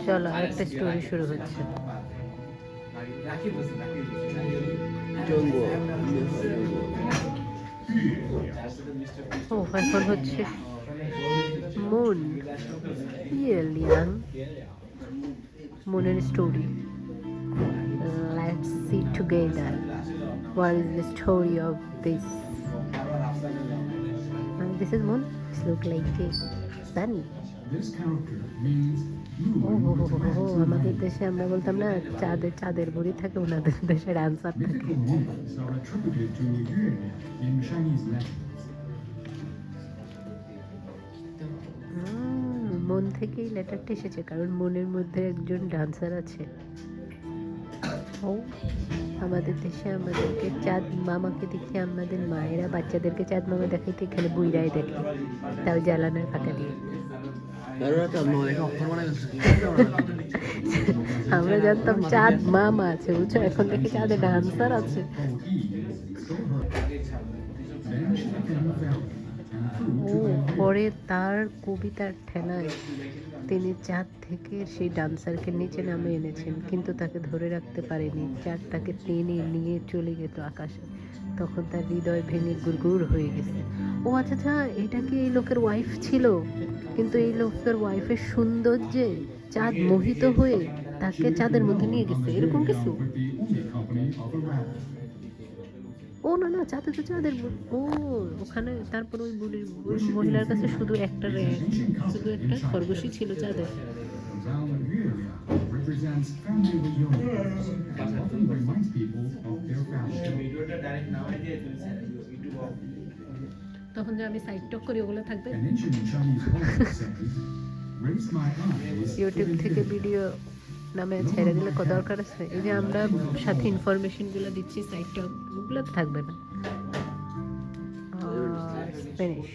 চলো একটা স্টোরি শুরু হচ্ছে। ও এখন হচ্ছে মুন লিয়াং মুনের story. Let's see together what is the story of this. This is Moon. This look like a sun. আমাদের দেশে আমরা বলতাম না চাঁদের বুড়ি থাকে, ওনাদের দেশে ডান্সার থাকে। মন থেকেই লেটারটা এসেছে, কারণ মনের মধ্যে একজন ডান্সার আছে। ও আমাদের দেশে আমাদেরকে চাঁদ মামাকে দেখে আমাদের মায়েরা বাচ্চাদেরকে চাঁদ মামা দেখাইতে এখানে বুইরাই দেখে, তাও জ্বালানোর ফাঁকা দিয়ে। আমরা জানতাম চাঁদ মামা আছে, বুঝছো, এখন দেখি চাঁদে ডান্সার আছে। ও পরে তার কবিতার ঠেলায় তিনি চাঁদ থেকে সেই ডান্সারকে নিচে নামে এনেছেন, কিন্তু তাকে ধরে রাখতে পারেনি। চাঁদ তাকে টেনে নিয়ে চলে গেল আকাশে। তখন তার হৃদয় ভেঙে গুড়গুড় হয়ে গেছে। ও আচ্ছা আচ্ছা, এটা কি এই লোকের ওয়াইফ ছিল? কিন্তু এই লোকের ওয়াইফের সৌন্দর্যে চাঁদ মোহিত হয়ে তাকে চাঁদের মধ্যে নিয়ে গেছে, এরকম কিছু। ও না না, চাঁদে তো চাঁদের ও ওখানে। তারপর ওই মহিলার কাছে শুধু একটা খরগোশই ছিল চাঁদের। তখন যে আমি সাইড টক করি ওগুলো থাকবে ইউটিউব থেকে ভিডিও নামে ছেড়ে দিলে কত দরকার আছে? এই যে আমরা সাথে ইনফরমেশন গুলো দিচ্ছি, সাইড টক ওগুলো থাকবে না। স্প্যানিশ